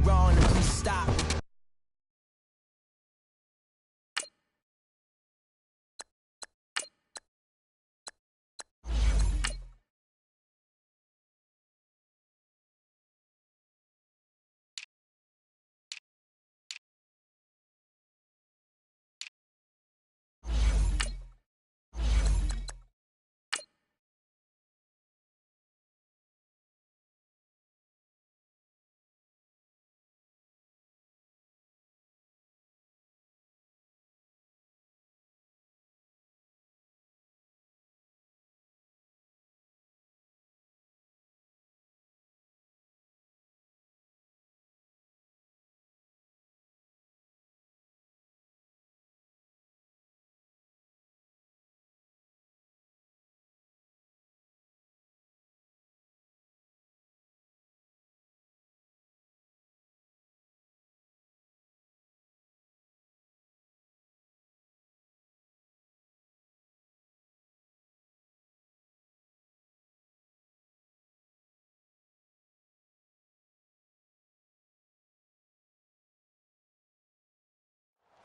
wrong if you stop.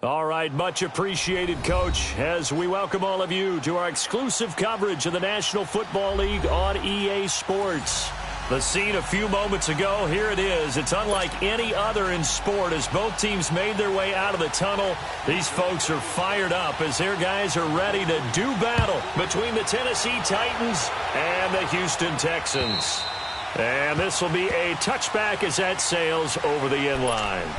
All right, much appreciated, Coach, as we welcome all of you to our exclusive coverage of the National Football League on EA Sports. The scene a few moments ago, here it is. It's unlike any other in sport as both teams made their way out of the tunnel. These folks are fired up as their guys are ready to do battle between the Tennessee Titans and the Houston Texans. And this will be a touchback as that sails over the end line.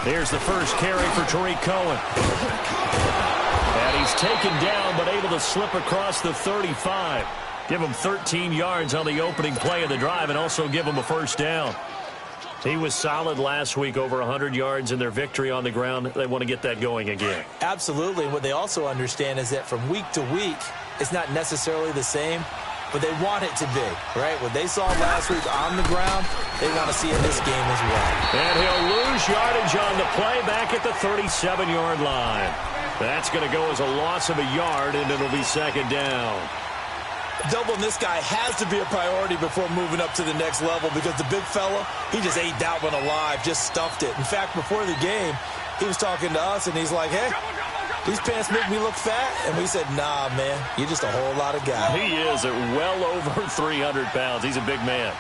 Here's the first carry for Tariq Cohen. And he's taken down but able to slip across the 35. Give him 13 yards on the opening play of the drive and also give him a first down. He was solid last week, over 100 yards in their victory on the ground. They want to get that going again. Absolutely. What they also understand is that from week to week, it's not necessarily the same, but they want it to be, right? What they saw last week on the ground, they want to see in this game as well. And he'll lose yardage on the play back at the 37-yard line. That's going to go as a loss of a yard, and it'll be second down. Doubling this guy has to be a priority before moving up to the next level because the big fella, he just ate that one alive, just stuffed it. In fact, before the game, he was talking to us, and he's like, hey, these pants make me look fat. And we said, nah, man, you're just a whole lot of guy. He is at well over 300 pounds. He's a big man.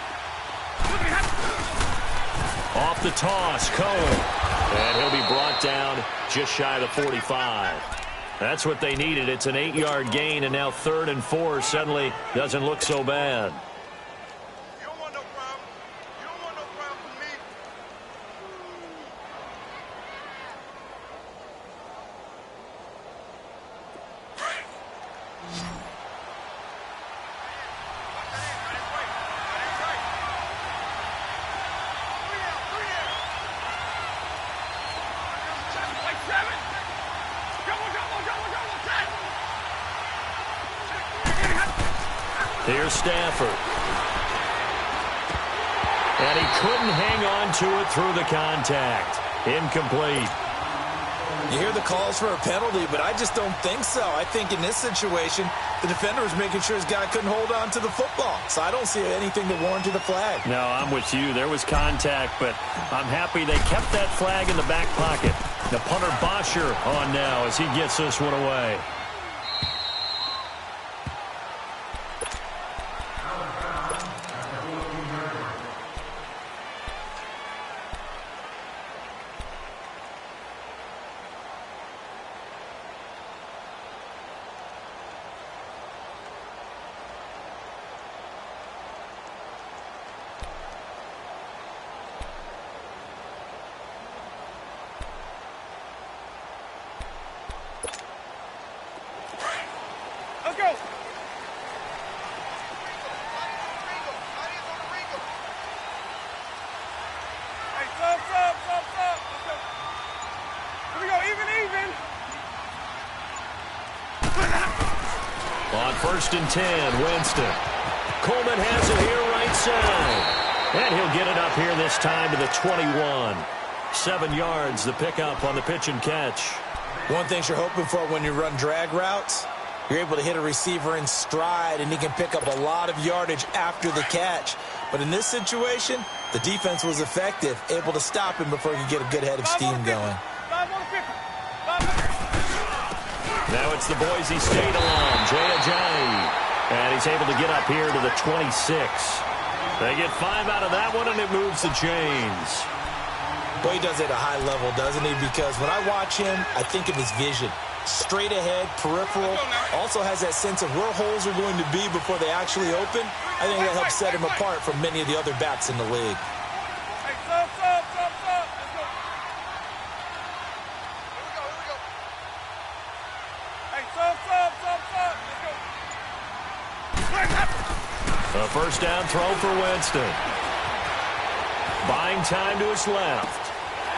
Off the toss, Cohen. And he'll be brought down just shy of the 45. That's what they needed. It's an 8-yard gain, and now 3rd and 4 suddenly doesn't look so bad. You don't want no problem. You don't want no problem with me. Here's Stafford. And he couldn't hang on to it through the contact. Incomplete. You hear the calls for a penalty, but I just don't think so. I think in this situation, the defender was making sure his guy couldn't hold on to the football. So I don't see anything that warranted a flag. No, I'm with you. There was contact, but I'm happy they kept that flag in the back pocket. The punter Bosher on now as he gets this one away. 1st and 10, Winston. Coleman has it here right side. And he'll get it up here this time to the 21. 7 yards, the pickup on the pitch and catch. One thing you're hoping for when you run drag routes, you're able to hit a receiver in stride, and he can pick up a lot of yardage after the catch. But in this situation, the defense was effective, able to stop him before he could get a good head of steam going. Now it's the Boise State alum, Jay Ajayi. And he's able to get up here to the 26. They get 5 out of that one, and it moves the chains. Boy, he does it at a high level, doesn't he? Because when I watch him, I think of his vision. Straight ahead, peripheral. Also has that sense of where holes are going to be before they actually open. I think that helps set him apart from many of the other backs in the league. A first down throw for Winston. Buying time to his left.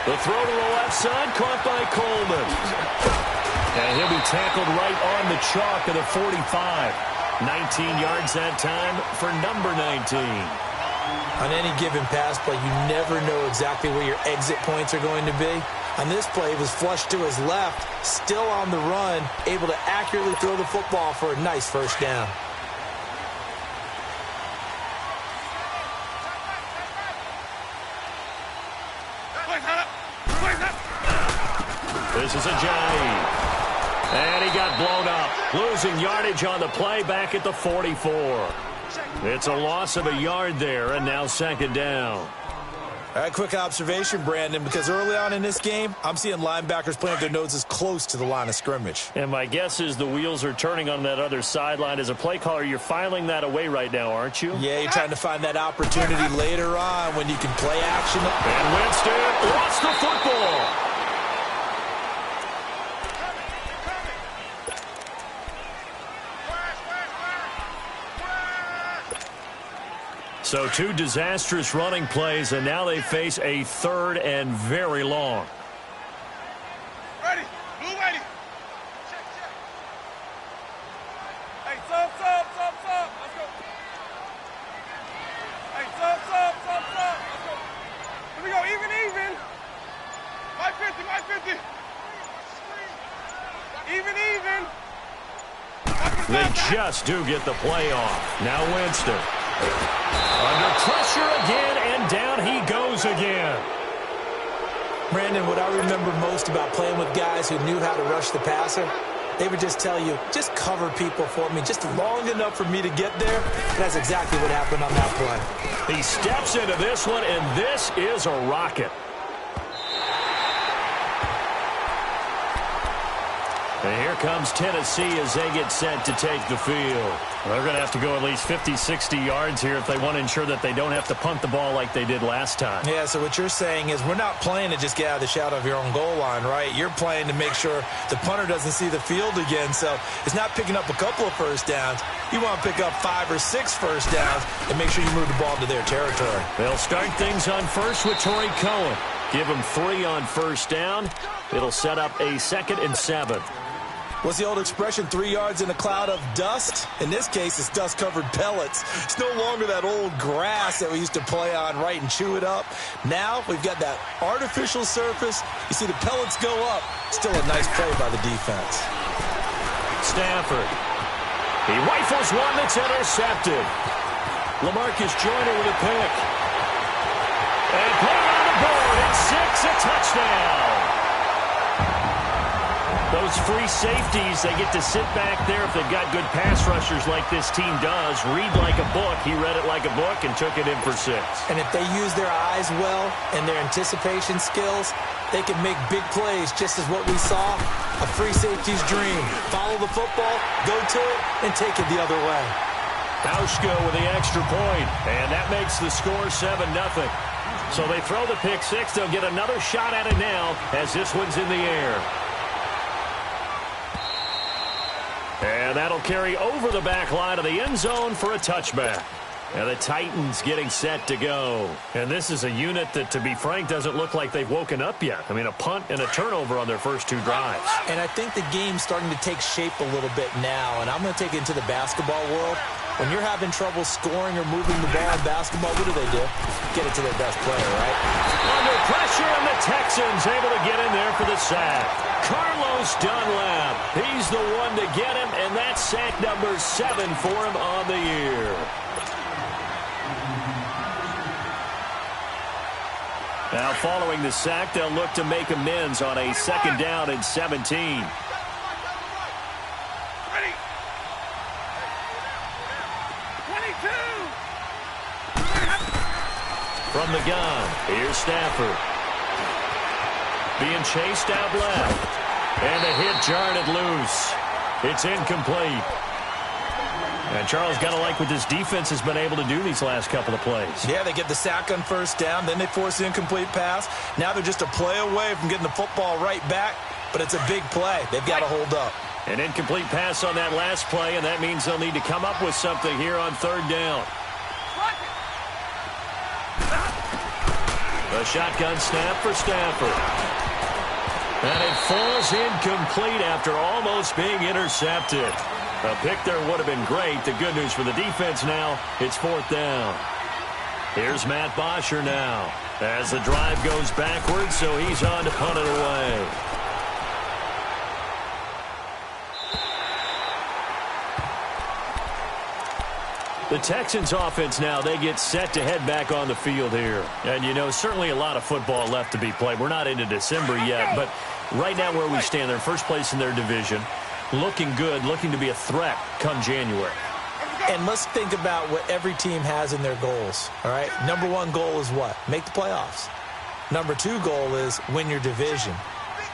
The throw to the left side, caught by Coleman. And he'll be tackled right on the chalk of the 45. 19 yards that time for number 19. On any given pass play, you never know exactly where your exit points are going to be. On this play, he was flushed to his left, still on the run, able to accurately throw the football for a nice first down. This is Ajayi. And he got blown up. Losing yardage on the play back at the 44. It's a loss of a yard there, and now 2nd down. All right, quick observation, Brandon, because early on in this game, I'm seeing linebackers plant their noses close to the line of scrimmage. And my guess is the wheels are turning on that other sideline. As a play caller, you're filing that away right now, aren't you? Yeah, you're trying to find that opportunity later on when you can play action. And Winston lost the football. So 2 disastrous running plays, and now they face a 3rd and very long. Ready. Blue ready. Check. Hey, sub. Let's go. Hey, sub. Let's go. Here we go. Even. My 50. Even. They just do get the play off. Now Winston. Under pressure again, and down he goes again. Brandon, what I remember most about playing with guys who knew how to rush the passer, they would just tell you, just cover people for me, just long enough for me to get there. That's exactly what happened on that play. He steps into this one, and this is a rocket. And here comes Tennessee as they get set to take the field. They're going to have to go at least 50, 60 yards here if they want to ensure that they don't have to punt the ball like they did last time. Yeah, so what you're saying is we're not playing to just get out of the shadow of your own goal line, right? You're playing to make sure the punter doesn't see the field again. So it's not picking up a couple of first downs. You want to pick up 5 or 6 first downs and make sure you move the ball to their territory. They'll start things on first with Torrey Cohen. Give him 3 on first down. It'll set up a 2nd and 7. What's the old expression, 3 yards in a cloud of dust? In this case, it's dust-covered pellets. It's no longer that old grass that we used to play on, right, and chew it up. Now we've got that artificial surface. You see the pellets go up. Still a nice play by the defense. Stafford. He rifles one that's intercepted. LaMarcus Joyner with a pick. And put it on the board at 6, a touchdown. Those free safeties, they get to sit back there if they've got good pass rushers like this team does. Read like a book. He read it like a book and took it in for 6. And if they use their eyes well and their anticipation skills, they can make big plays, just as what we saw, a free safety's dream. Follow the football, go to it, and take it the other way. Hauschka with the extra point, and that makes the score 7-0. So they throw the pick 6. They'll get another shot at it now as this one's in the air. And that'll carry over the back line of the end zone for a touchback. And the Titans getting set to go. And this is a unit that, to be frank, doesn't look like they've woken up yet. I mean, a punt and a turnover on their first 2 drives. And I think the game's starting to take shape a little bit now. And I'm going to take it into the basketball world. When you're having trouble scoring or moving the ball in basketball, what do? Get it to their best player, right? Under pressure, and the Texans able to get in there for the sack. Carlos Dunlap, he's the one to get him, and that's sack number 7 for him on the year. Now, following the sack, they'll look to make amends on a 2nd down and 17. From the gun, here's Stafford. Being chased out left. And the hit jarred it loose. It's incomplete. And Charles, got to like what this defense has been able to do these last couple of plays. Yeah, they get the sack on 1st down, then they force the incomplete pass. Now they're just a play away from getting the football right back, but it's a big play. They've got to hold up. An incomplete pass on that last play, and that means they'll need to come up with something here on 3rd down. A shotgun snap for Stafford. And it falls incomplete after almost being intercepted. A pick there would have been great. The good news for the defense now, it's 4th down. Here's Matt Bosher now as the drive goes backwards, so he's on to punt it away. The Texans offense now, they get set to head back on the field here. And, you know, certainly a lot of football left to be played. We're not into December yet, but right now where we stand, they're first place in their division. Looking good, looking to be a threat come January. And let's think about what every team has in their goals, all right? Number 1 goal is what? Make the playoffs. Number 2 goal is win your division.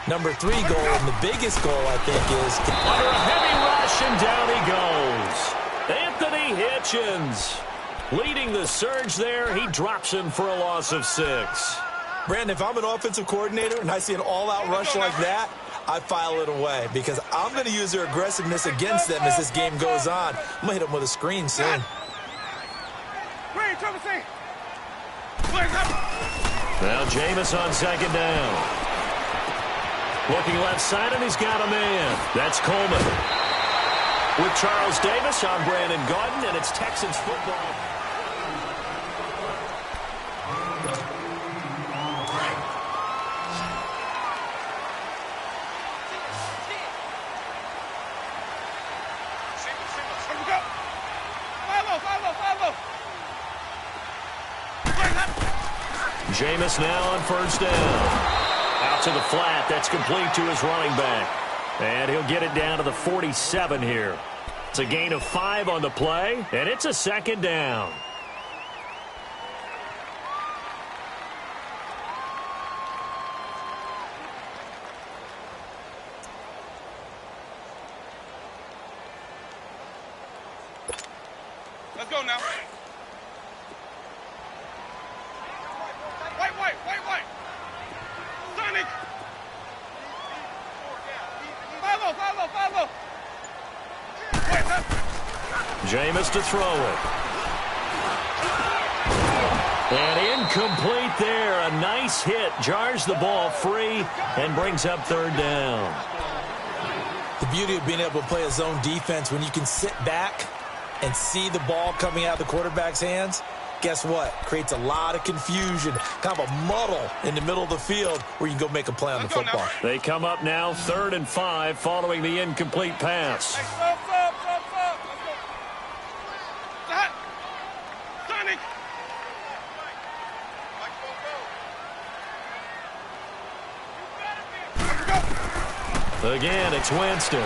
Number 3 goal, and the biggest goal, I think, is... Under a heavy rush, and down he goes. Anthony Hitchens leading the surge there. He drops him for a loss of 6. Brandon, if I'm an offensive coordinator and I see an all-out rush like that, I file it away because I'm going to use their aggressiveness against them as this game goes on. I'm going to hit them with a screen soon. Now Jameis on 2nd down. Looking left side, and he's got a man. That's Coleman. With Charles Davis, I'm Brandon Gaudin, and it's Texans football. Jameis now on 1st down. Out to the flat. That's complete to his running back. And he'll get it down to the 47 here. It's a gain of 5 on the play, and it's a 2nd down. Let's go now. White. Sonic. Follow. Jameis to throw it. And incomplete there. A nice hit. Jars the ball free and brings up 3rd down. The beauty of being able to play a zone defense when you can sit back and see the ball coming out of the quarterback's hands, guess what? Creates a lot of confusion, kind of a muddle in the middle of the field where you can go make a play on the football. They come up now 3rd and 5 following the incomplete pass. Again, it's Winston.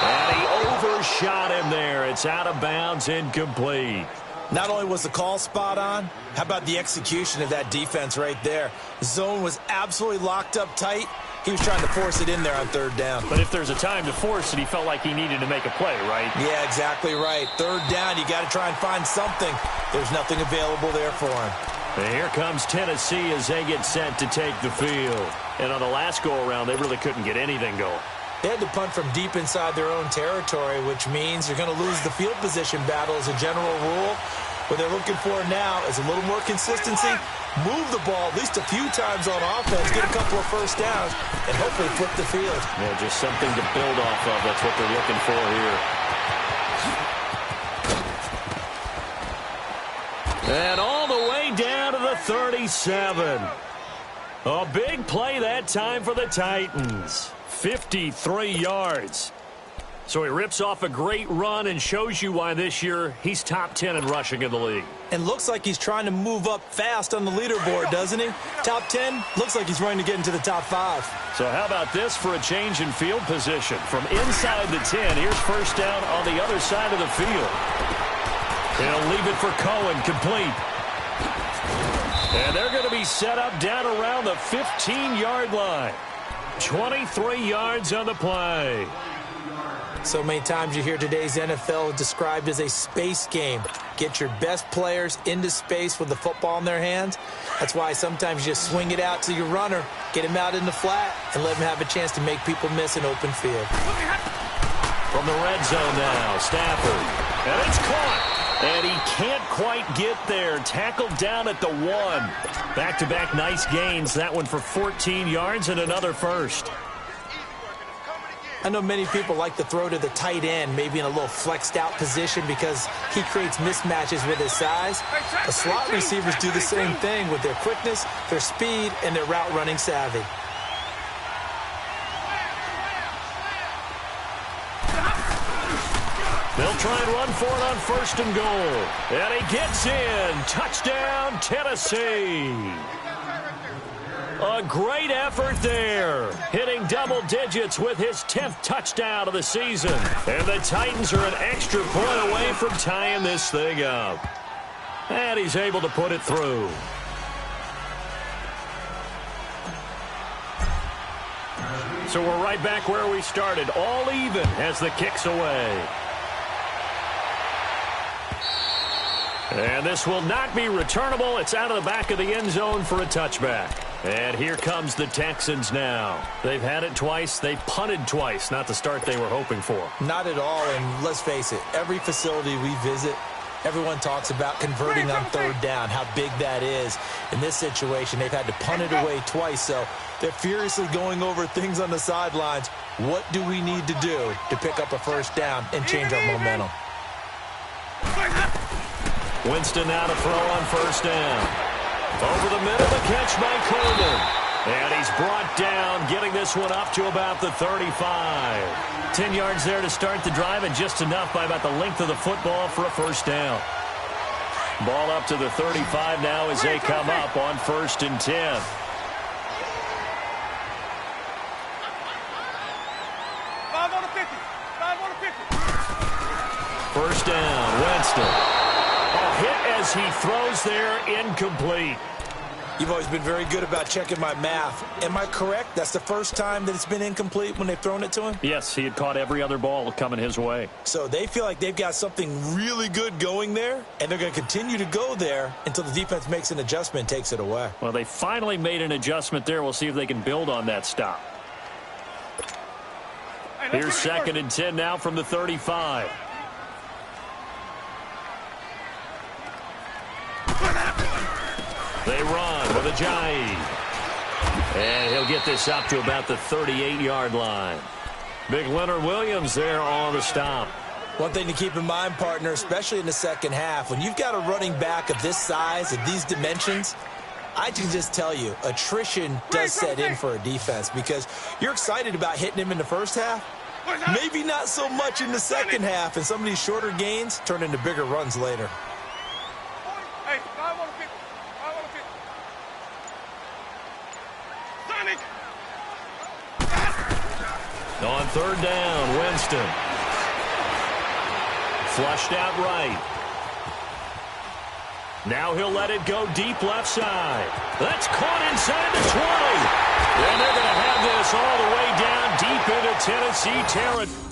And he overshot him there. It's out of bounds, incomplete. Not only was the call spot on, how about the execution of that defense right there? The zone was absolutely locked up tight. He was trying to force it in there on 3rd down. But if there's a time to force it, he felt like he needed to make a play, right? Yeah, exactly right. 3rd down, you got to try and find something. There's nothing available there for him. And here comes Tennessee as they get set to take the field. And on the last go-around, they really couldn't get anything going. They had to punt from deep inside their own territory, which means you're going to lose the field position battle as a general rule. What they're looking for now is a little more consistency, move the ball at least a few times on offense, get a couple of first downs, and hopefully flip the field. Yeah, just something to build off of. That's what they're looking for here. And all the way down to the 37. A big play that time for the Titans. 53 yards. So he rips off a great run and shows you why this year he's top 10 in rushing in the league. And looks like he's trying to move up fast on the leaderboard, doesn't he? Top 10, looks like he's running to get into the top 5. So how about this for a change in field position? From inside the 10, here's first down on the other side of the field. He'll leave it for Cohen, complete. And they're going to be set up down around the 15-yard line. 23 yards on the play. So many times you hear today's NFL described as a space game. Get your best players into space with the football in their hands. That's why sometimes you just swing it out to your runner, get him out in the flat, and let him have a chance to make people miss an open field. From the red zone now, Stafford. And it's caught. And he can't quite get there. Tackled down at the 1. Back-to-back nice gains. That one for 14 yards and another first. I know many people like to throw to the tight end, maybe in a little flexed out position because he creates mismatches with his size. The slot receivers do the same thing with their quickness, their speed, and their route running savvy. They'll try and run for it on first and goal. And he gets in. Touchdown, Tennessee. A great effort there. Hitting double digits with his 10th touchdown of the season. And the Titans are an extra point away from tying this thing up. And he's able to put it through. So we're right back where we started. All even as the kick's away. And this will not be returnable. It's out of the back of the end zone for a touchback. And here comes the Texans now. They've had it twice. They've punted twice. Not the start they were hoping for. Not at all, and let's face it, every facility we visit, everyone talks about converting on third down, how big that is. In this situation, they've had to punt it away twice, so they're furiously going over things on the sidelines. What do we need to do to pick up a first down and change our momentum? Winston now to throw on first down. Over the middle, the catch by Coleman. And he's brought down, getting this one up to about the 35. 10 yards there to start the drive, and just enough by about the length of the football for a first down. Ball up to the 35 now as they come up on first and 10. First down, Winston. A hit as he throws there, incomplete. You've always been very good about checking my math. Am I correct? That's the first time that it's been incomplete when they've thrown it to him? Yes, he had caught every other ball coming his way. So they feel like they've got something really good going there, and they're going to continue to go there until the defense makes an adjustment and takes it away. Well, they finally made an adjustment there. We'll see if they can build on that stop. Here's second and 10 now from the 35. They run with Ajayi. And he'll get this up to about the 38-yard line. Big Leonard Williams there on the stop. One thing to keep in mind, partner, especially in the second half, when you've got a running back of this size, of these dimensions, I can just tell you, attrition does set in for a defense because you're excited about hitting him in the first half. Maybe not so much in the second half, and some of these shorter gains turn into bigger runs later. On third down, Winston. Flushed out right. Now he'll let it go deep left side. That's caught inside the 20. And they're going to have this all the way down deep into Tennessee territory.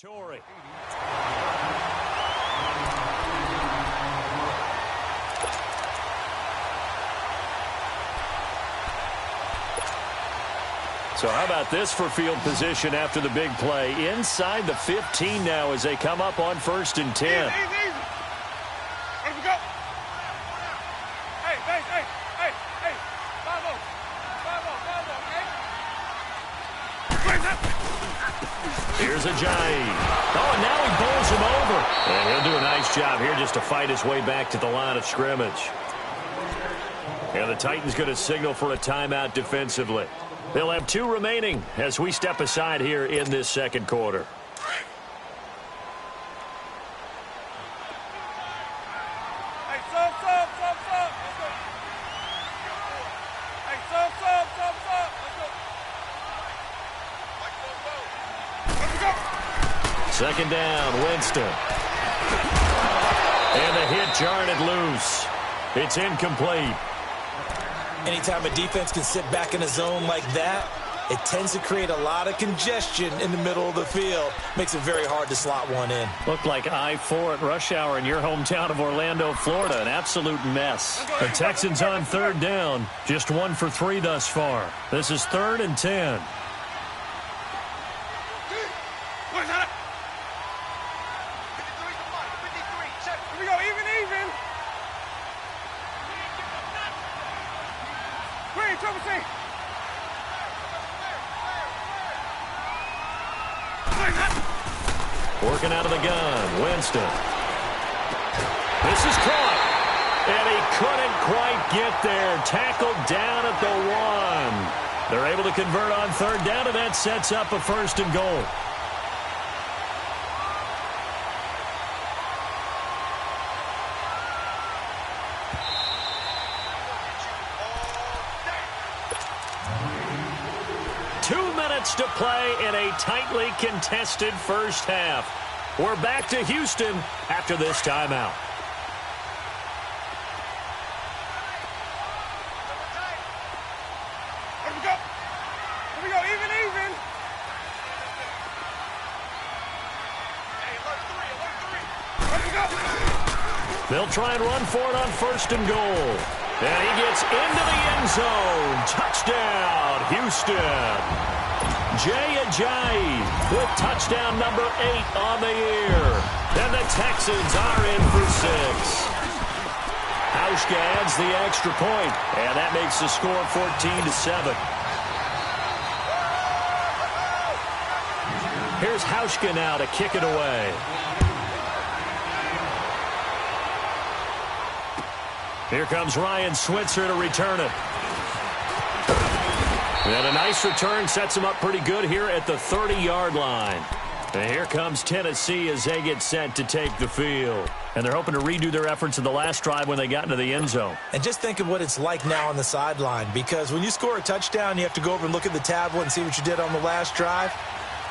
territory. So how about this for field position after the big play? Inside the 15 now as they come up on 1st and 10. Easy. Let him go. Hey. 5-0, okay? Here's Ajayi. Oh, and now he bowls him over. And he'll do a nice job here just to fight his way back to the line of scrimmage. And the Titans going to signal for a timeout defensively. They'll have 2 remaining as we step aside here in this second quarter. Hey, sub. Let's go. Hey, sub. Let's go. Second down, Winston. And the hit jarred it loose. It's incomplete. Anytime a defense can sit back in a zone like that, it tends to create a lot of congestion in the middle of the field. Makes it very hard to slot one in. Looked like I-4 at rush hour in your hometown of Orlando, Florida. An absolute mess. The Texans on 3rd down. Just 1 for 3 thus far. This is 3rd and 10. Where's that? 53. Here we go, even. Green, triple C. Working out of the gun, Winston. This is caught. And he couldn't quite get there. Tackled down at the 1. They're able to convert on 3rd down, and that sets up a 1st and goal. To play in a tightly contested first half. We're back to Houston after this timeout. Here we go, even. Let's go. They'll try and run for it on 1st and goal. And he gets into the end zone. Touchdown, Houston. Jay Ajayi with touchdown number 8 on the year. And the Texans are in for 6. Hauschka adds the extra point, and that makes the score 14-7. Here's Hauschka now to kick it away. Here comes Ryan Switzer to return it. And a nice return sets him up pretty good here at the 30-yard line. And here comes Tennessee as they get set to take the field. And they're hoping to redo their efforts in the last drive when they got into the end zone. And just think of what it's like now on the sideline, because when you score a touchdown, you have to go over and look at the tablet and see what you did on the last drive.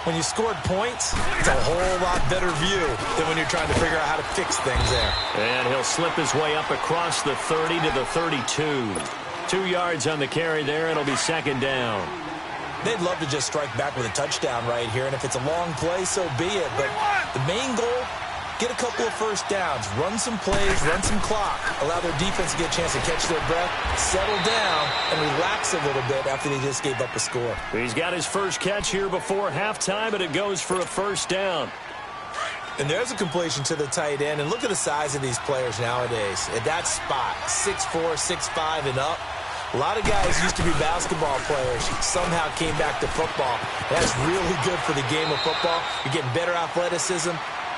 When you scored points, it's a whole lot better view than when you're trying to figure out how to fix things there. And he'll slip his way up across the 30 to the 32. 2 yards on the carry there. It'll be 2nd down. They'd love to just strike back with a touchdown right here, and if it's a long play, so be it. But the main goal, get a couple of first downs, run some plays, run some clock, allow their defense to get a chance to catch their breath, settle down, and relax a little bit after they just gave up a score. He's got his first catch here before halftime, and it goes for a 1st down. And there's a completion to the tight end, and look at the size of these players nowadays. At that spot, 6'4", 6'5", and up. A lot of guys used to be basketball players, somehow came back to football. That's really good for the game of football. You're getting better athleticism,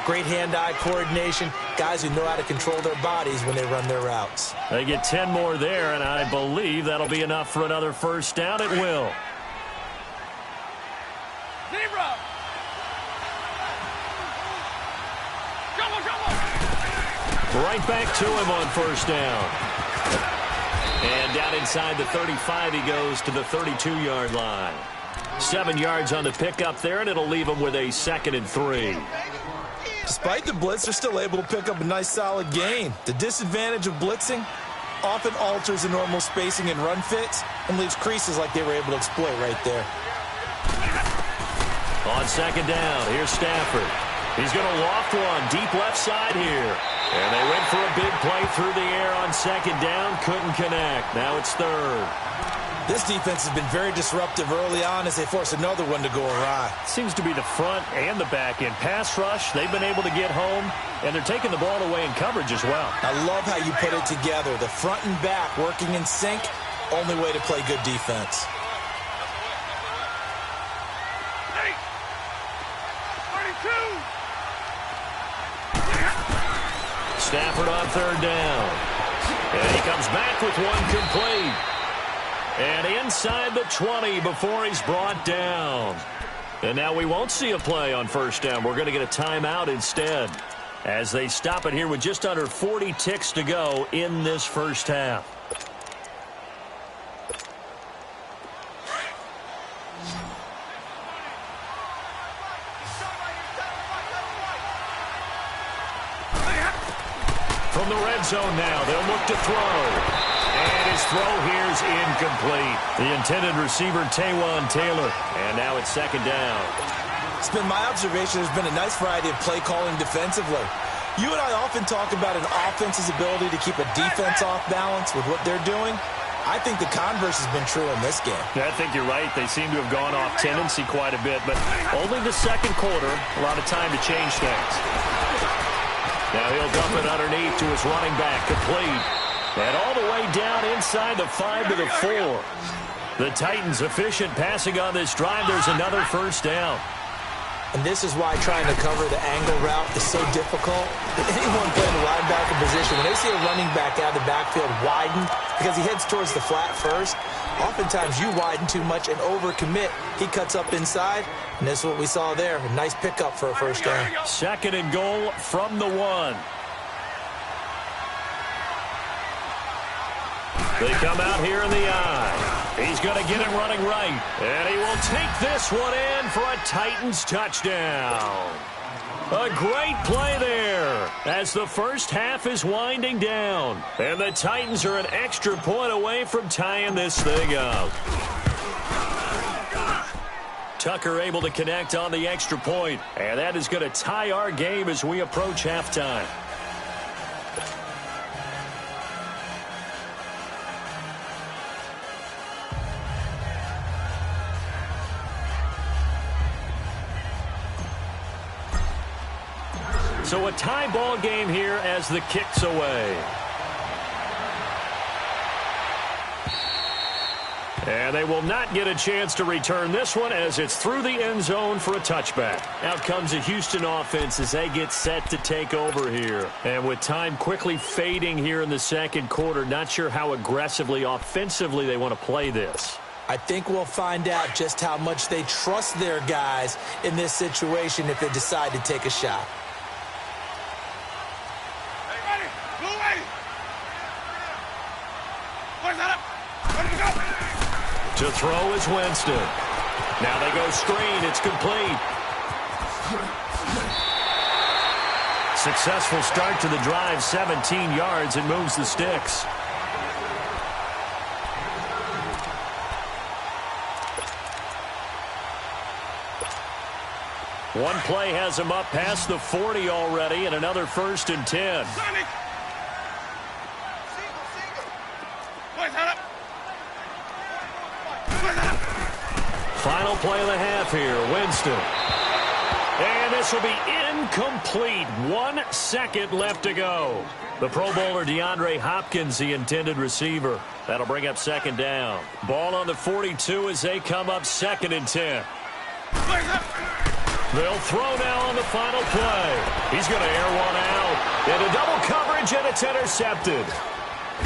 great hand-eye coordination, guys who know how to control their bodies when they run their routes. They get 10 more there, and I believe that'll be enough for another 1st down. It will. Zebra. Right back to him on 1st down. And down inside the 35, he goes to the 32-yard line. 7 yards on the pickup there, and it'll leave him with a 2nd and 3. Despite the blitz, they're still able to pick up a nice, solid gain. The disadvantage of blitzing often alters the normal spacing and run fits and leaves creases like they were able to exploit right there. On second down, here's Stafford. He's going to loft one deep left side here. And they went for a big play through the air on second down. Couldn't connect. Now it's third. This defense has been very disruptive early on as they force another one to go awry. Seems to be the front and the back end. Pass rush, they've been able to get home, and they're taking the ball away in coverage as well. I love how you put it together. The front and back working in sync, only way to play good defense. 32. Stafford on third down. And he comes back with one complete. And inside the 20 before he's brought down. And now we won't see a play on first down. We're going to get a timeout instead as they stop it here with just under 40 ticks to go in this first half. From the red zone now, they'll look to throw. And his throw here is incomplete. The intended receiver, Taywan Taylor. And now it's second down. It's been my observation there's been a nice variety of play calling defensively. You and I often talk about an offense's ability to keep a defense off balance with what they're doing. I think the converse has been true in this game. Yeah, I think you're right. They seem to have gone off tendency quite a bit, but only the second quarter, a lot of time to change things. Now he'll dump it underneath to his running back, complete. And all the way down inside the 5 to the 4. The Titans efficient passing on this drive. There's another first down. And this is why trying to cover the angle route is so difficult. Anyone playing the linebacker position, when they see a running back out of the backfield widen because he heads towards the flat first, oftentimes you widen too much and overcommit. He cuts up inside, and this is what we saw there. A nice pickup for a first down. Second and goal from the 1. They come out here in the eye. He's going to get it running right. And he will take this one in for a Titans touchdown. A great play there as the first half is winding down. And the Titans are an extra point away from tying this thing up. Tucker able to connect on the extra point. And that is going to tie our game as we approach halftime. So a tie ball game here as the kick's away. And they will not get a chance to return this one as it's through the end zone for a touchback. Out comes the Houston offense as they get set to take over here. And with time quickly fading here in the second quarter, not sure how aggressively, offensively they want to play this. I think we'll find out just how much they trust their guys in this situation if they decide to take a shot. To throw is Winston. Now they go screen. It's complete. Successful start to the drive. 17 yards. It moves the sticks. One play has him up past the 40 already, and another 1st and 10. Final play of the half here, Winston. And this will be incomplete. 1 second left to go. The Pro Bowler DeAndre Hopkins, the intended receiver. That'll bring up second down. Ball on the 42 as they come up 2nd and 10. They'll throw now on the final play. He's going to air one out. Into double coverage, and it's intercepted.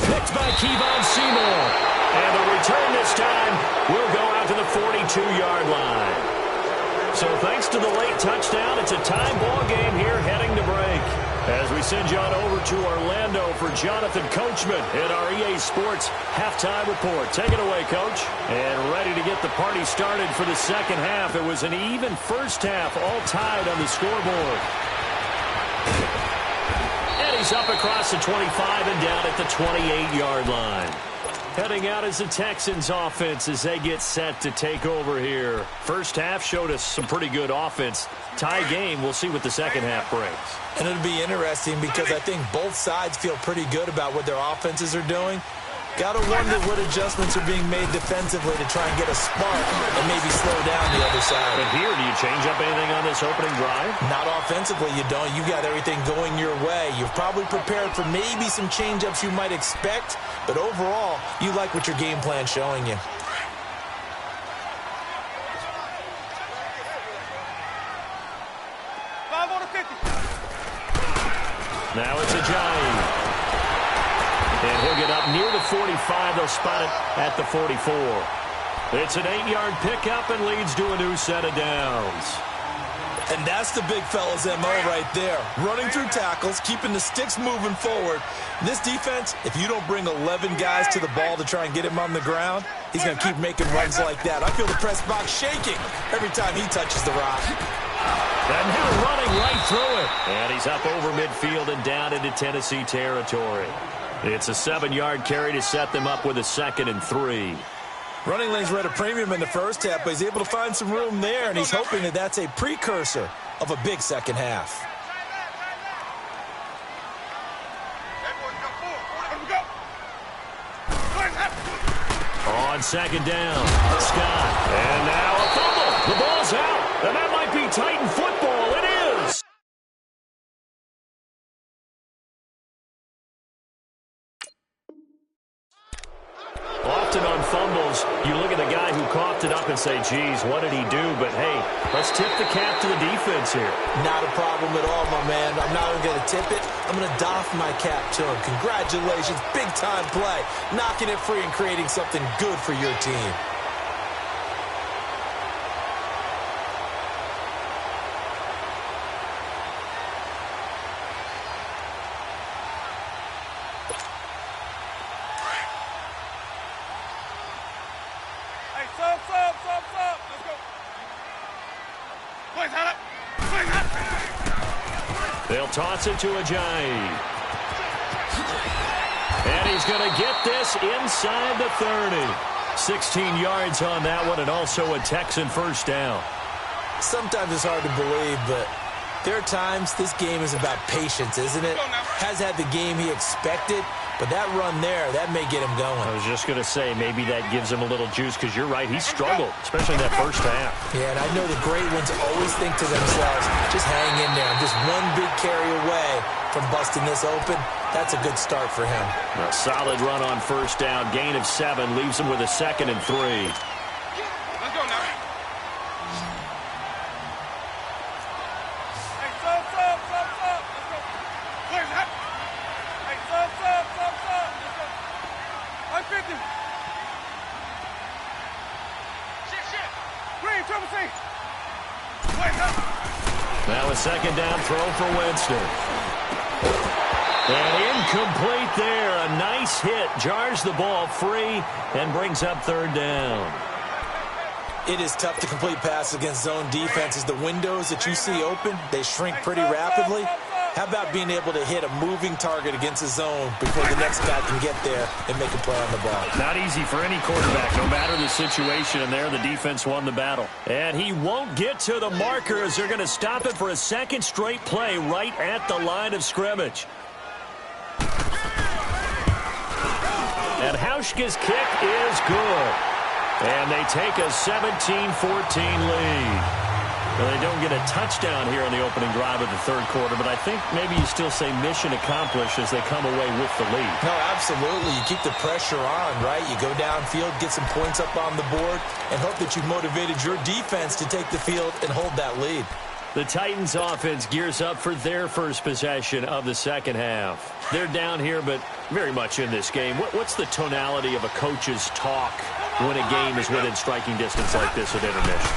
Picked by Kevon Seymour. And the return this time will go out to the 42-yard line. So thanks to the late touchdown, it's a tie ball game here heading to break. As we send you on over to Orlando for Jonathan Coachman in our EA Sports Halftime Report. Take it away, Coach. And ready to get the party started for the second half. It was an even first half, all tied on the scoreboard. And he he's up across the 25 and down at the 28-yard line. Heading out as the Texans offense as they get set to take over here. First half showed us some pretty good offense. Tie game, we'll see what the second half brings. And it'll be interesting because I think both sides feel pretty good about what their offenses are doing. Got to wonder what adjustments are being made defensively to try and get a spark and maybe slow down the other side. But here, do you change up anything on this opening drive? Not offensively, you don't. You got everything going your way. You've probably prepared for maybe some change-ups you might expect, but overall, you like what your game plan's showing you. Now it's Ajayi. And he'll get up near the 45. They'll spot it at the 44. It's an 8-yard pickup and leads to a new set of downs. And that's the big fella's MO right there. Running through tackles, keeping the sticks moving forward. This defense, if you don't bring 11 guys to the ball to try and get him on the ground, he's going to keep making runs like that. I feel the press box shaking every time he touches the rock. And now running right through it. And he's up over midfield and down into Tennessee territory. It's a 7-yard carry to set them up with a 2nd and 3. Running lanes were at a premium in the first half, but he's able to find some room there, and he's hoping that that's a precursor of a big second half. On 2nd down, Scott. And now a fumble. The ball's out, and that might be Titan football. It is. Often on fumbles, you look at the guy who coughed it up and say, geez, what did he do? But, hey, let's tip the cap to the defense here. Not a problem at all, my man. I'm not even going to tip it. I'm going to doff my cap to him. Congratulations. Big-time play. Knocking it free and creating something good for your team. They'll toss it to Ajayi. And he's going to get this inside the 30. 16 yards on that one, and also a Texan first down. Sometimes it's hard to believe, but there are times this game is about patience, isn't it? Has had the game he expected, but that run there, that may get him going. I was just going to say, maybe that gives him a little juice, because you're right, he struggled, especially in that first half. Yeah, and I know the great ones always think to themselves, just hang in there. I'm just one big carry away from busting this open. That's a good start for him. A solid run on first down. Gain of 7 leaves him with a 2nd and 3. Let's go now. Hey, sub. Let's go. Where's that? Hey, sub. Let's go. 150. Shit. Green, triple C. Where's that? Now a 2nd down throw for Winston. And incomplete there. A nice hit. Jars the ball free and brings up 3rd down. It is tough to complete passes against zone defenses. The windows that you see open, they shrink pretty rapidly. How about being able to hit a moving target against a zone before the next guy can get there and make a play on the ball? Not easy for any quarterback, no matter the situation, and there the defense won the battle. And he won't get to the marker as they're going to stop it for a 2nd straight play right at the line of scrimmage. And Hauschka's kick is good. And they take a 17-14 lead. Well, they don't get a touchdown here on the opening drive of the 3rd quarter, but I think maybe you still say mission accomplished as they come away with the lead. No, absolutely. You keep the pressure on, right? You go downfield, get some points up on the board, and hope that you've motivated your defense to take the field and hold that lead. The Titans offense gears up for their first possession of the second half. They're down here, but very much in this game. What's the tonality of a coach's talk when a game is within striking distance like this at intermission?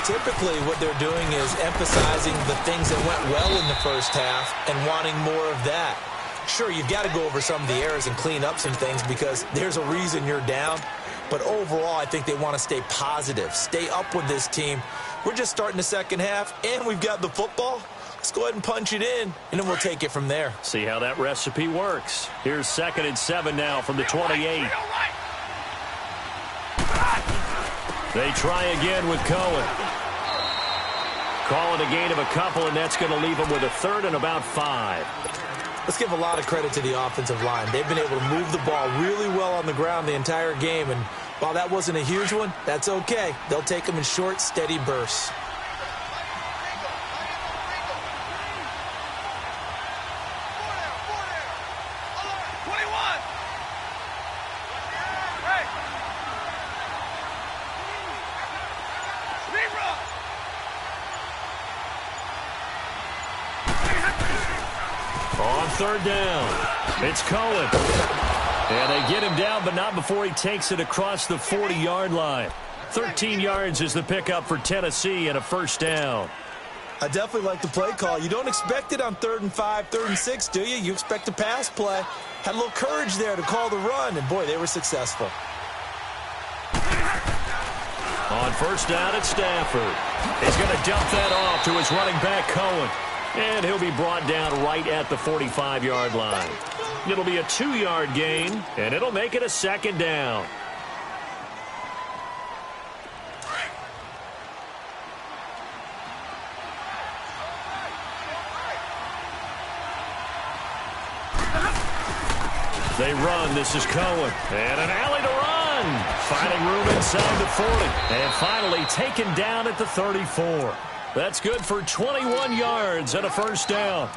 Typically, what they're doing is emphasizing the things that went well in the first half and wanting more of that. Sure, you've got to go over some of the errors and clean up some things because there's a reason you're down. But overall, I think they want to stay positive, stay up with this team. We're just starting the second half, and we've got the football. Let's go ahead and punch it in, and then we'll take it from there. See how that recipe works. Here's 2nd and 7 now from the 28. They try again with Cohen. Call it a gain of a couple, and that's going to leave them with a 3rd and about 5. Let's give a lot of credit to the offensive line. They've been able to move the ball really well on the ground the entire game, and while that wasn't a huge one, that's okay. They'll take them in short, steady bursts. On 3rd down, it's Cohen. And they get him down, but not before he takes it across the 40-yard line. 13 yards is the pickup for Tennessee and a 1st down. I definitely like the play call. You don't expect it on 3rd and 5, 3rd and 6, do you? You expect a pass play. Had a little courage there to call the run, and boy, they were successful. On 1st down, it's Stafford. He's going to dump that off to his running back, Cohen. And he'll be brought down right at the 45-yard line. It'll be a 2-yard gain, and it'll make it a 2nd down. They run. This is Cohen. And an alley to run. Finding room inside the 40. And finally taken down at the 34. That's good for 21 yards and a 1st down.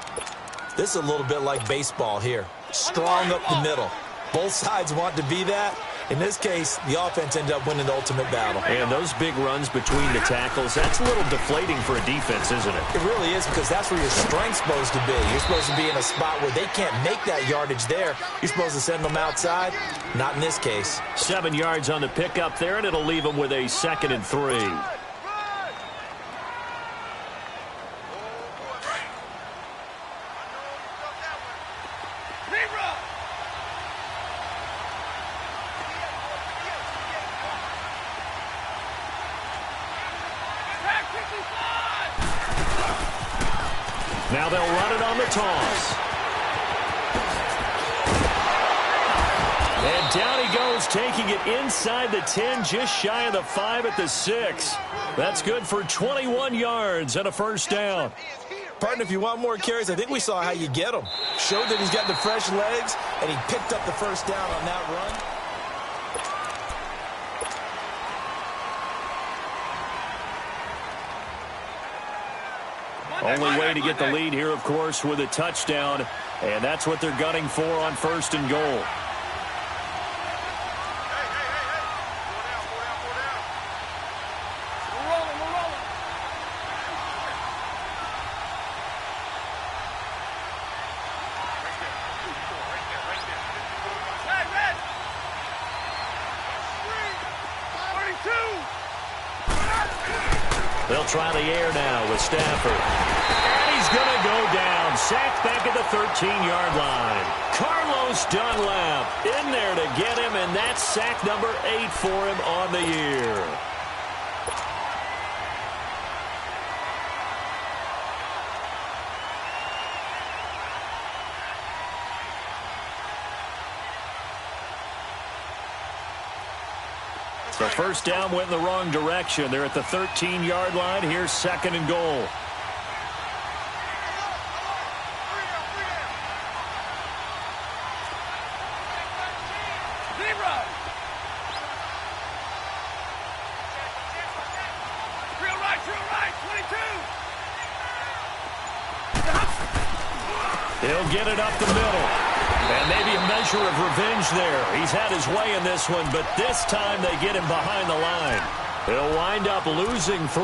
This is a little bit like baseball here. Strong up the middle. Both sides want to be that. In this case, the offense ended up winning the ultimate battle. And those big runs between the tackles, that's a little deflating for a defense, isn't it? It really is, because that's where your strength's supposed to be. You're supposed to be in a spot where they can't make that yardage there. You're supposed to send them outside. Not in this case. 7 yards on the pickup there, and it'll leave them with a 2nd and 3. Now they'll run it on the toss. And down he goes, taking it inside the 10, just shy of the 5 at the 6. That's good for 21 yards and a 1st down. Partner, if you want more carries, I think we saw how you get them. Showed that he's got the fresh legs, and he picked up the 1st down on that run. Only way to get the lead here, of course, with a touchdown. And that's what they're gunning for on 1st and goal. They'll try the air now with Stafford. And he's going to go down. Sacked back at the 13-yard line. Carlos Dunlap in there to get him, and that's sack number 8 for him on the year. So 1st down went in the wrong direction. They're at the 13-yard line. Here's 2nd and goal. He'll get it up the middle. And maybe a measure of revenge there. He's had his way in this one, but this time they get him behind the line. He'll wind up losing 3.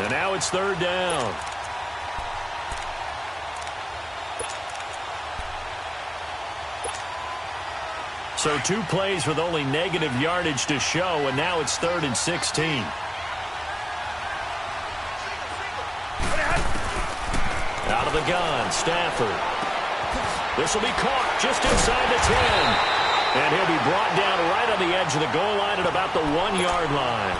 And now it's 3rd down. So 2 plays with only negative yardage to show, and now it's 3rd and 16. Out of the gun, Stafford. This will be caught just inside the 10. And he'll be brought down right on the edge of the goal line at about the 1-yard line.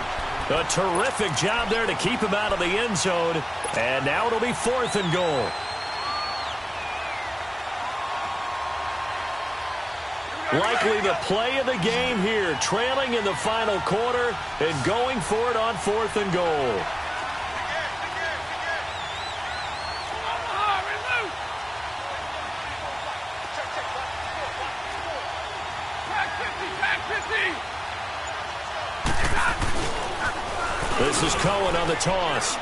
A terrific job there to keep him out of the end zone. And now it'll be 4th and goal. Likely the play of the game here, trailing in the final quarter and going for it on 4th and goal. This is Cohen on the toss.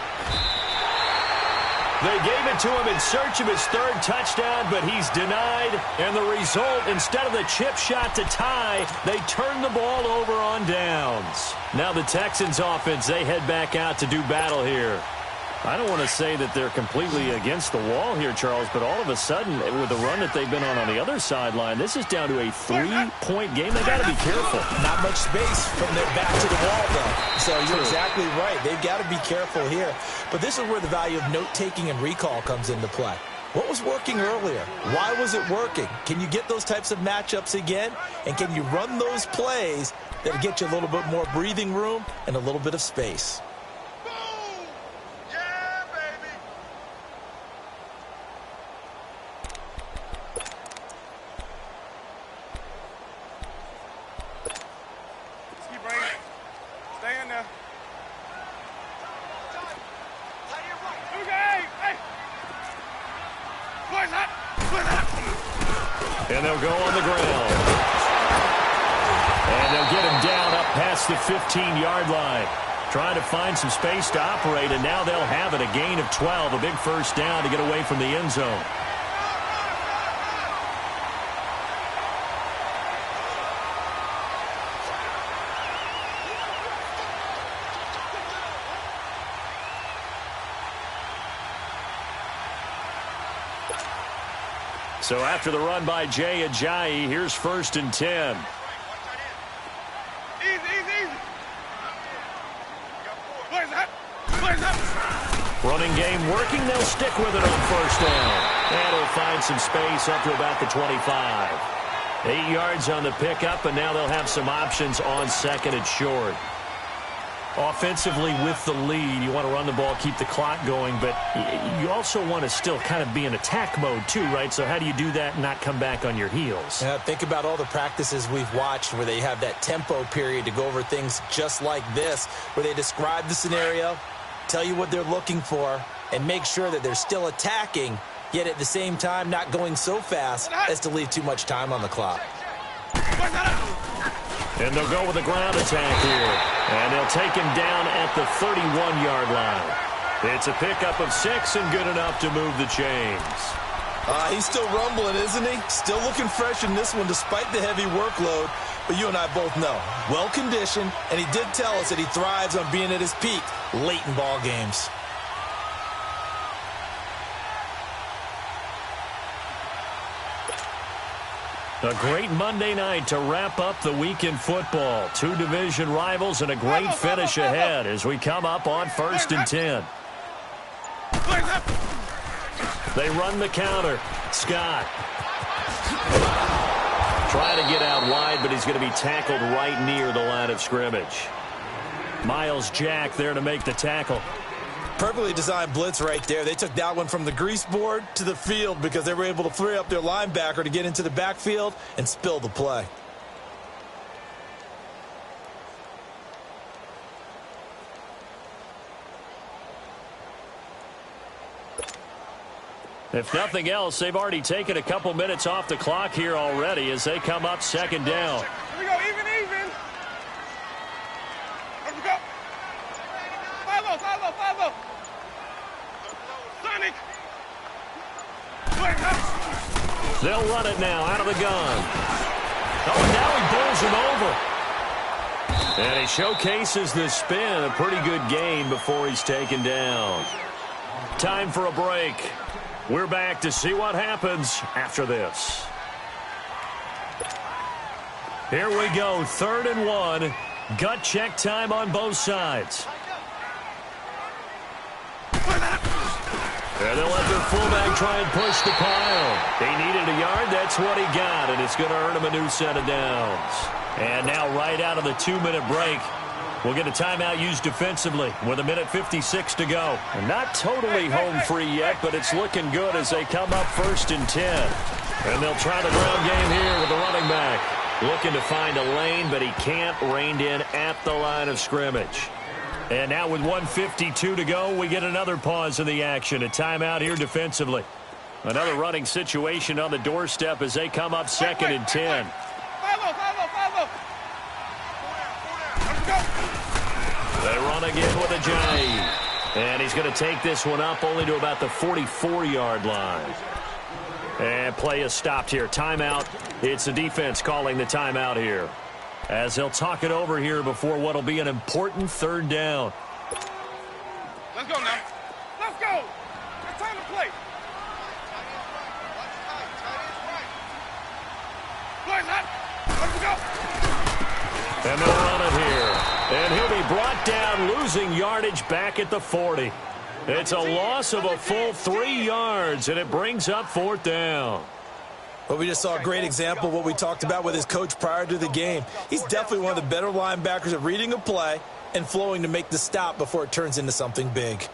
They gave it to him in search of his 3rd touchdown, but he's denied. And the result, instead of the chip shot to tie, they turn the ball over on downs. Now the Texans offense, they head back out to do battle here. I don't want to say that they're completely against the wall here, Charles, but all of a sudden, with the run that they've been on the other sideline, this is down to a 3-point game. They've got to be careful. Not much space from their back to the wall, though. So you're exactly right. They've got to be careful here. But this is where the value of note-taking and recall comes into play. What was working earlier? Why was it working? Can you get those types of matchups again? And can you run those plays that get you a little bit more breathing room and a little bit of space? And they'll go on the ground. And they'll get him down up past the 15-yard line. Trying to find some space to operate, and now they'll have it. A gain of 12, a big first down to get away from the end zone. So after the run by Jay Ajayi, here's 1st and 10. Running game working. They'll stick with it on 1st down. And he'll find some space up to about the 25. 8 yards on the pickup, and now they'll have some options on 2nd and short. Offensively with the lead, you want to run the ball, keep the clock going, but you also want to still kind of be in attack mode too, right? So how do you do that and not come back on your heels? Yeah, think about all the practices we've watched where they have that tempo period to go over things just like this, where they describe the scenario, tell you what they're looking for, and make sure that they're still attacking, yet at the same time not going so fast as to leave too much time on the clock. And they'll go with a ground attack here. And they'll take him down at the 31-yard line. It's a pickup of 6 and good enough to move the chains. He's still rumbling, isn't he? Still looking fresh in this one despite the heavy workload. But you and I both know, well-conditioned, and he did tell us that he thrives on being at his peak late in ball games. A great Monday night to wrap up the week in football. 2 division rivals and a great finish ahead as we come up on 1st and 10. They run the counter. Scott. Trying to get out wide, but he's going to be tackled right near the line of scrimmage. Miles Jack there to make the tackle. Perfectly designed blitz right there. They took that one from the grease board to the field because they were able to free up their linebacker to get into the backfield and spill the play. If nothing else, they've already taken a couple minutes off the clock here already as they come up 2nd down. Here we go, even. Here we go. Follow. Sonic. They'll run it now out of the gun. Oh, now he bowls him over. And he showcases the spin. A pretty good gain before he's taken down. Time for a break. We're back to see what happens after this. Here we go, 3rd and 1. Gut check time on both sides. And they'll let their fullback try and push the pile. He needed a yard. That's what he got, and it's going to earn him a new set of downs. And now right out of the 2-minute break, We'll get a timeout used defensively with 1:56 to go. And not totally home free yet, but it's looking good as they come up 1st and 10. And they'll try the ground game here with the running back. Looking to find a lane, but he can't, reined in at the line of scrimmage. And now with 1:52 to go, we get another pause in the action. A timeout here defensively. Another running situation on the doorstep as they come up 2nd and 10. They run again with a Johnny. And he's going to take this one up only to about the 44-yard line. And play is stopped here. Timeout. It's the defense calling the timeout here, as they'll talk it over here before what will be an important 3rd down. Let's go now. Let's go. It's time to play. Let's go. And they'll run it here. And he'll be brought down, losing yardage back at the 40. It's a loss of a full 3 yards, and it brings up 4th down. Well, we just saw a great example of what we talked about with his coach prior to the game. He's definitely one of the better linebackers at reading a play and flowing to make the stop before it turns into something big.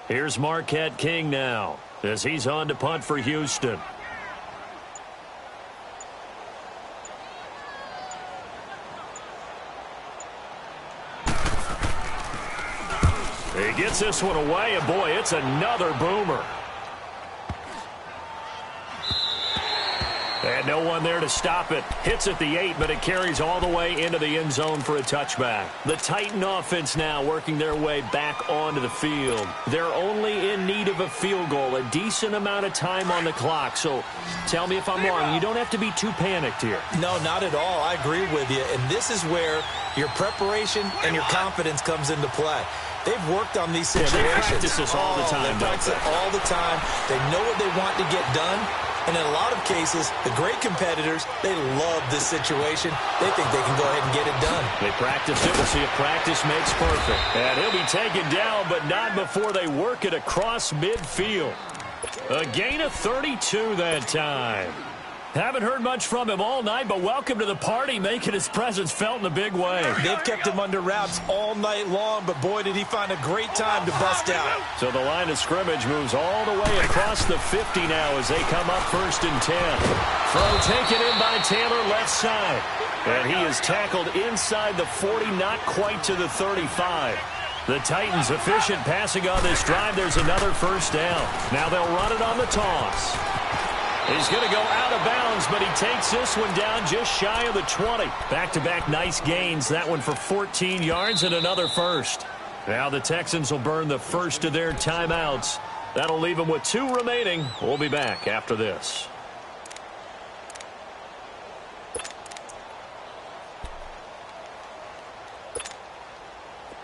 Here's Marquette King now, as he's on to punt for Houston. He gets this one away, and boy, it's another boomer. And no one there to stop it. Hits at the 8, but it carries all the way into the end zone for a touchback. The Titan offense now working their way back onto the field. They're only in need of a field goal, a decent amount of time on the clock. So tell me if I'm wrong. You don't have to be too panicked here. No, not at all. I agree with you. And this is where your preparation and your confidence comes into play. They've worked on these situations. Yeah, they practice this all the time. They practice it all the time. They know what they want to get done. And in a lot of cases, the great competitors, they love this situation. They think they can go ahead and get it done. They practice it. We'll see if practice makes perfect. And he'll be taken down, but not before they work it across midfield. A gain of 32 that time. Haven't heard much from him all night, but welcome to the party, making his presence felt in a big way. They've kept him under wraps all night long, but boy, did he find a great time to bust out. So the line of scrimmage moves all the way across the 50 now as they come up 1st and 10. Throw taken in by Taylor, left side. And he is tackled inside the 40, not quite to the 35. The Titans efficient passing on this drive. There's another 1st down. Now they'll run it on the toss. He's going to go out of bounds, but he takes this one down just shy of the 20. Back-to-back nice gains. That one for 14 yards and another 1st. Now the Texans will burn the first of their timeouts. That'll leave them with 2 remaining. We'll be back after this.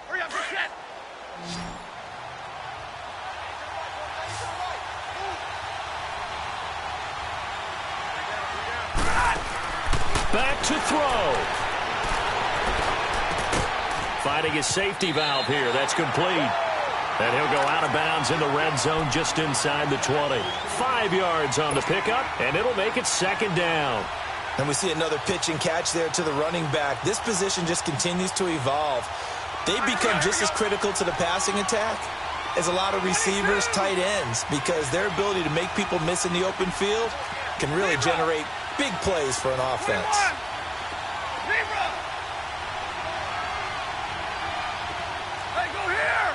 Hurry up, get. Back to throw. Finding his safety valve here. That's complete. And he'll go out of bounds in the red zone just inside the 20. 5 yards on the pickup, and it'll make it 2nd down. And we see another pitch and catch there to the running back. This position just continues to evolve. They've become just as critical to the passing attack as a lot of receivers, tight ends, because their ability to make people miss in the open field can really generate big plays for an offense. Hey, go here.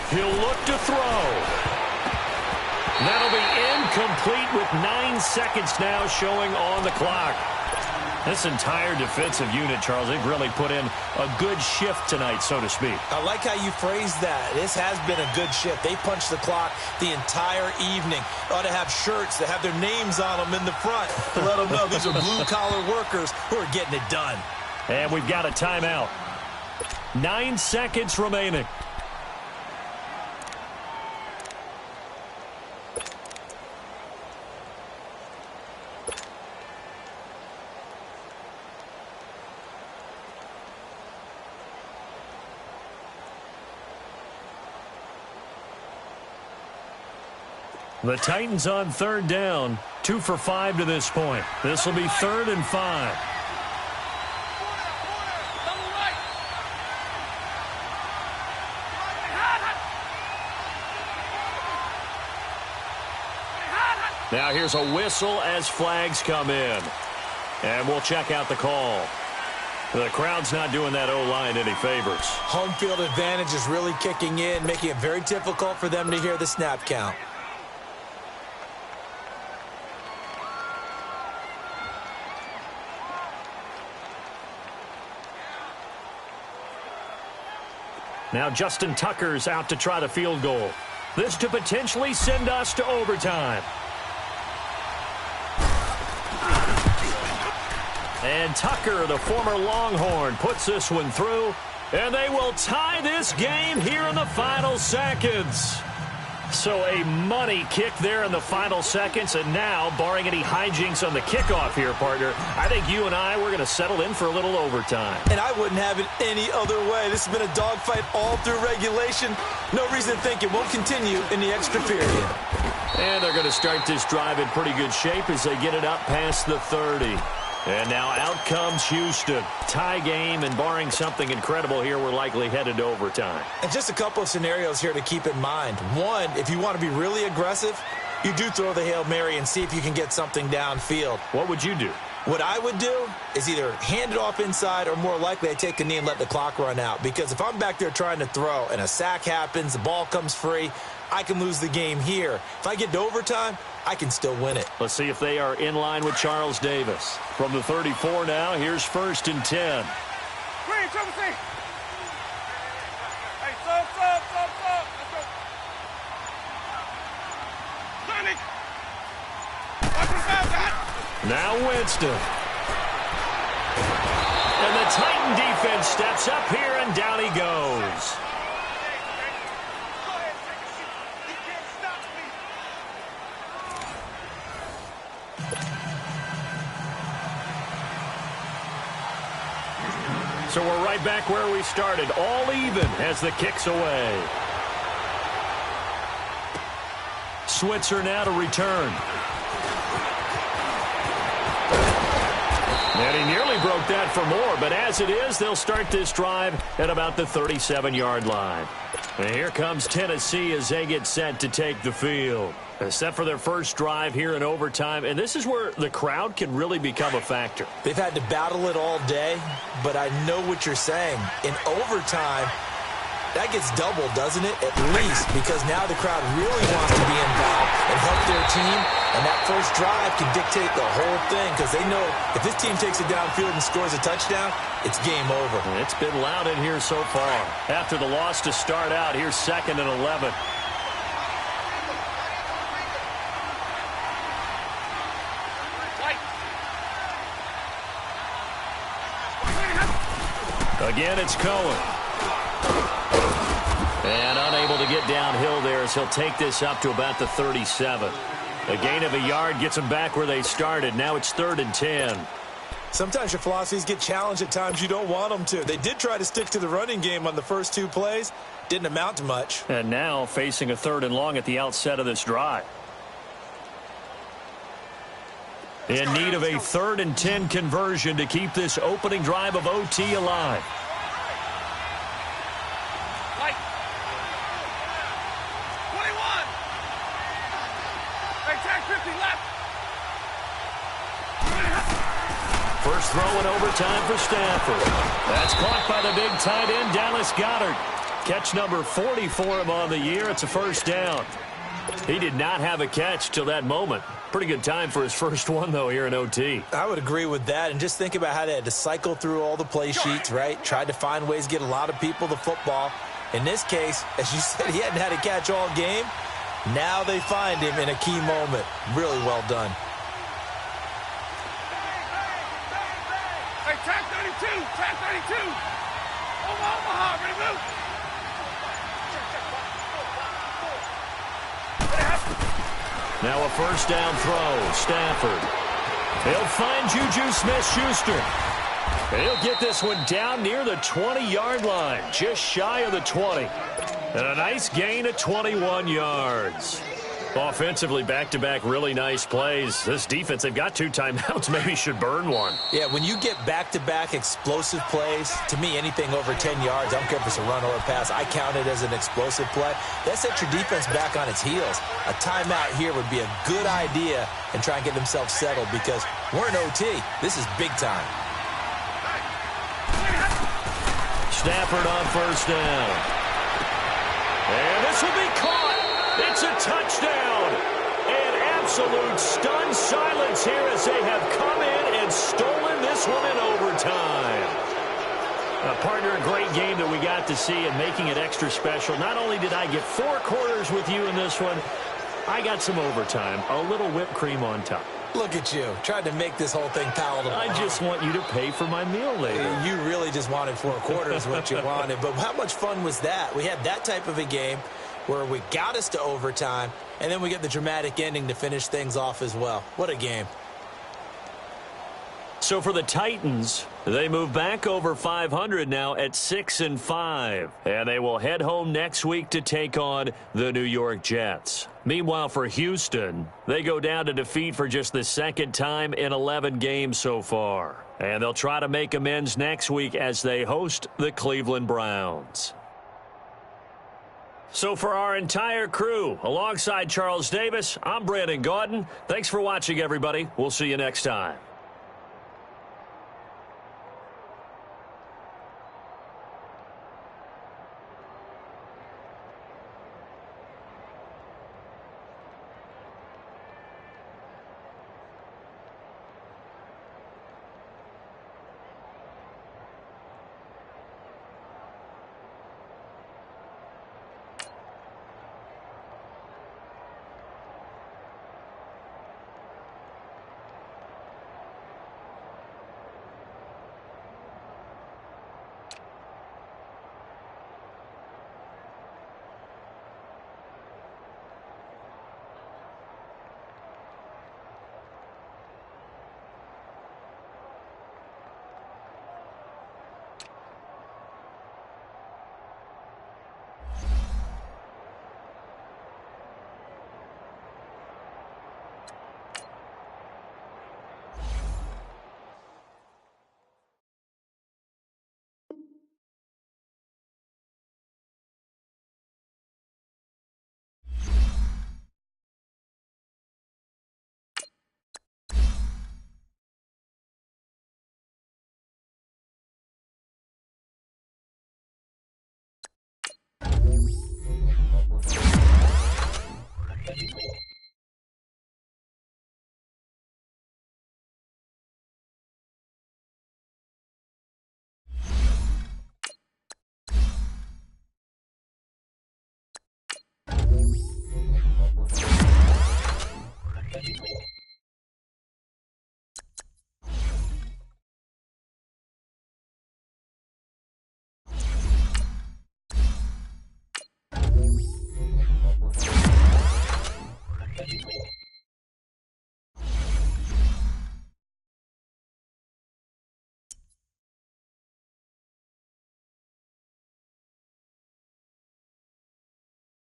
He'll look to throw. That'll be incomplete with 9 seconds now showing on the clock. This entire defensive unit, Charles, they've really put in a good shift tonight, so to speak. I like how you phrased that. This has been a good shift. They punched the clock the entire evening. Ought to have shirts that have their names on them in the front to let them know these are blue-collar workers who are getting it done. And we've got a timeout. 9 seconds remaining. The Titans on third down, 2 for 5 to this point. This will be 3rd and 5. Now here's a whistle as flags come in. And we'll check out the call. The crowd's not doing that O-line any favors. Home field advantage is really kicking in, making it very difficult for them to hear the snap count. Now Justin Tucker's out to try the field goal. This to potentially send us to overtime. And Tucker, the former Longhorn, puts this one through. And they will tie this game here in the final seconds. So a money kick there in the final seconds. And now, barring any hijinks on the kickoff here, partner, I think you and I, we're going to settle in for a little overtime. And I wouldn't have it any other way. This has been a dogfight all through regulation. No reason to think it won't continue in the extra period. And they're going to start this drive in pretty good shape as they get it up past the 30. And now out comes Houston. Tie game, and barring something incredible here, we're likely headed to overtime. And just a couple of scenarios here to keep in mind. One, if you want to be really aggressive, you do throw the Hail Mary and see if you can get something downfield. What would you do? What I would do is either hand it off inside, or more likely I take a knee and let the clock run out. Because if I'm back there trying to throw and a sack happens, the ball comes free, I can lose the game here. If I get to overtime, I can still win it. Let's see if they are in line with Charles Davis. From the 34 now, here's 1st and 10. Green, trouble C. Hey, sub. Let's go. Sonic. Watch his mouth, God. Now Winston. And the Titan defense steps up here, and down he goes. So we're right back where we started, all even as the kick's away. Switzer now to return. And he nearly broke that for more, but as it is, they'll start this drive at about the 37-yard line. And here comes Tennessee as they get set to take the field. Set for their first drive here in overtime, and this is where the crowd can really become a factor. They've had to battle it all day, but I know what you're saying. In overtime, that gets doubled, doesn't it? At least, because now the crowd really wants to be involved and help their team, and that first drive can dictate the whole thing, because they know if this team takes it downfield and scores a touchdown, it's game over. It's been loud in here so far. After the loss to start out, here's 2nd and 11. Again, it's Cohen. And unable to get downhill there as he'll take this up to about the 37. A gain of a yard gets them back where they started. Now it's 3rd and 10. Sometimes your philosophies get challenged at times you don't want them to. They did try to stick to the running game on the first 2 plays. Didn't amount to much. And now facing a 3rd and long at the outset of this drive. In need of a 3rd and 10 conversion to keep this opening drive of OT alive. Light. 21. Hey, tag 50 left. First throw in overtime for Stafford. That's caught by the big tight end, Dallas Goedert. Catch number 40 for him on the year. It's a first down. He did not have a catch till that moment. Pretty good time for his first one, though, here in OT. I would agree with that. And just think about how they had to cycle through all the play sheets, right? Tried to find ways to get a lot of people the football. In this case, as you said, he hadn't had a catch all game. Now they find him in a key moment. Really well done. Hey, tag 32. Tag 32. Omaha, ready to move. Now a first down throw. Stafford. He'll find Juju Smith-Schuster. He'll get this one down near the 20-yard line, just shy of the 20. And a nice gain of 21 yards. Offensively, back-to-back really nice plays. This defense, they've got 2 timeouts, maybe should burn one. Yeah, when you get back-to-back explosive plays, to me, anything over 10 yards, I don't care if it's a run or a pass, I count it as an explosive play. That sets your defense back on its heels. A timeout here would be a good idea and try and get themselves settled because we're in OT. This is big time. Stafford on first down. And this will be caught. It's a touchdown. And absolute stunned silence here as they have come in and stolen this one in overtime. Partner, a great game that we got to see and making it extra special. Not only did I get 4 quarters with you in this one, I got some overtime. A little whipped cream on top. Look at you, trying to make this whole thing palatable. I just want you to pay for my meal later. You really just wanted 4 quarters what you wanted. But how much fun was that? We had that type of a game where we got us to overtime, and then we get the dramatic ending to finish things off as well. What a game. So for the Titans, they move back over 500 now at 6-5. And they will head home next week to take on the New York Jets. Meanwhile, for Houston, they go down to defeat for just the 2nd time in 11 games so far. And they'll try to make amends next week as they host the Cleveland Browns. So for our entire crew, alongside Charles Davis, I'm Brandon Gaudin. Thanks for watching, everybody. We'll see you next time.